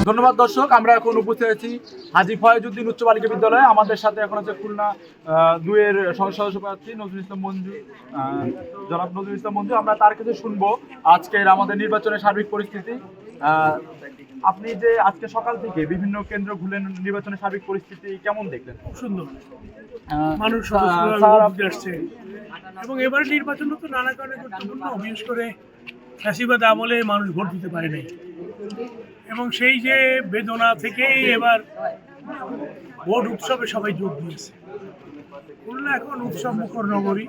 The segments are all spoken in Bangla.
ধন্যবাদ দর্শক, আমরা এখন উপস্থিত আছি হাজী ফয়েজউদ্দিন উচ্চ বালিকা বিদ্যালয়ে। আমাদের সাথে এখন আছে খুলনা 2 এর সংসদ সদস্য প্রার্থী নজরুল ইসলাম মঞ্জু, জনাব নজরুল ইসলাম মঞ্জু। আমরা তার কাছে শুনবো আজকের আমাদের নির্বাচনের সার্বিক পরিস্থিতি। আপনি যে আজকে সকাল থেকে বিভিন্ন কেন্দ্র ঘুরলেন, নির্বাচনের সার্বিক পরিস্থিতি কেমন দেখলেন? খুব সুন্দর, মানুষ আসছে এবং এবারে নির্বাচন তো নানা কারণে গুরুত্বপূর্ণ। বিশেষ করে ফ্যাসিবাদ আমলে মানুষ ভোট দিতে পারে নাই এবং সেই যে বেদনা থেকেই এবার ভোট উৎসবে সবাই যোগ দিয়েছে। খুলনা এখন উৎসব মুখর নগরী,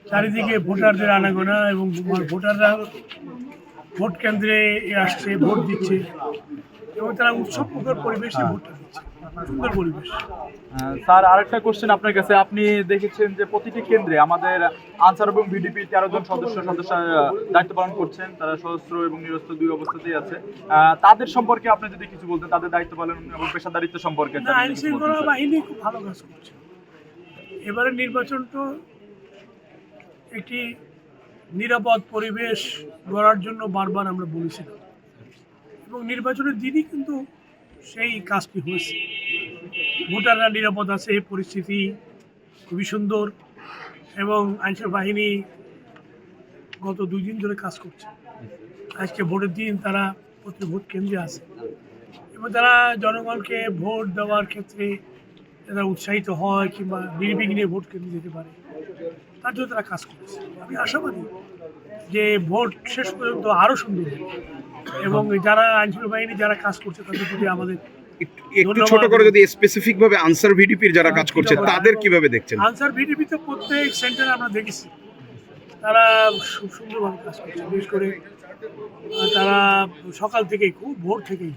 চারিদিকে ভোটারদের আনাগোনা এবং ভোটাররা ভোট কেন্দ্রে আসছে, ভোট দিচ্ছে এবং তারা উৎসব মুখর পরিবেশে ভোটটা দিচ্ছে। সুন্দর পরিবেশ। স্যার, আরেকটা কোশ্চেন আপনার কাছে। আপনি দেখেছেন যে প্রতিটি কেন্দ্রে আমাদের আনসার এবং ভিডিপি 13 জন সদস্য দায়িত্ব পালন করছেন। তারা সশস্ত্র এবং নিরস্ত্র দুই অবস্থাতেই আছে। তাদের সম্পর্কে আপনি যদি কিছু বলতেন, তাদের দায়িত্ব পালন এবং পেশাদারিত্ব সম্পর্কে। আইন শৃঙ্খলা বাহিনী খুব ভালো কাজ করছে। এবারে নির্বাচন তো একটি নিরাপদ পরিবেশ গড়ার জন্য বারবার আমরা বলেছিলাম এবং নির্বাচনের দিনই কিন্তু সেই কাজটি হয়েছে। ভোটাররা নিরাপদ আছে, পরিস্থিতি খুবই সুন্দর এবং আইনশৃঙ্খলা বাহিনী গত 2 দিন ধরে কাজ করছে। আজকে ভোটের দিন তারা প্রতি ভোট কেন্দ্রে আছে এবং তারা জনগণকে ভোট দেওয়ার ক্ষেত্রে তারা উৎসাহিত হয় কিংবা নির্বিঘ্নে ভোট কেন্দ্রে যেতে পারে, তার জন্য তারা কাজ করছে। আমি আশাবাদী যে ভোট শেষ পর্যন্ত আরও সুন্দর হবে এবং যারা আইনশৃঙ্খলা বাহিনী যারা কাজ করছে তাদের প্রতি আমাদের একটু ছোট করে যদি স্পেসিফিক ভাবে আনসার ভিডিপির যারা কাজ করছে তাদের কিভাবে দেখছেন? আনসার ভিডিপি তো প্রত্যেক সেন্টারে আমরা দেখেছি তারা খুব সুন্দরভাবে কাজ করছে। বিশেষ করে তারা সকাল থেকেই, খুব ভোর থেকেই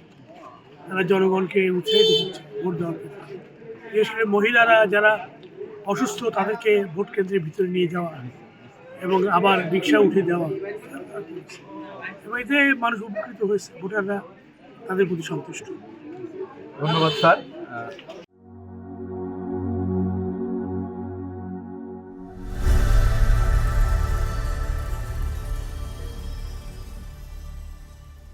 তারা জনগণকে উৎসাহিত করছে ভোট দেওয়ার ক্ষেত্রে। বিশেষ করে মহিলারা যারা অসুস্থ তাদেরকে ভোট কেন্দ্রের ভিতরে নিয়ে যাওয়া এবং আবার রিক্সা উঠে দেওয়া এবং এতে মানুষ উপকৃত হয়েছে। ভোটাররা তাদের প্রতি সন্তুষ্ট। ধন্যবাদ স্যার।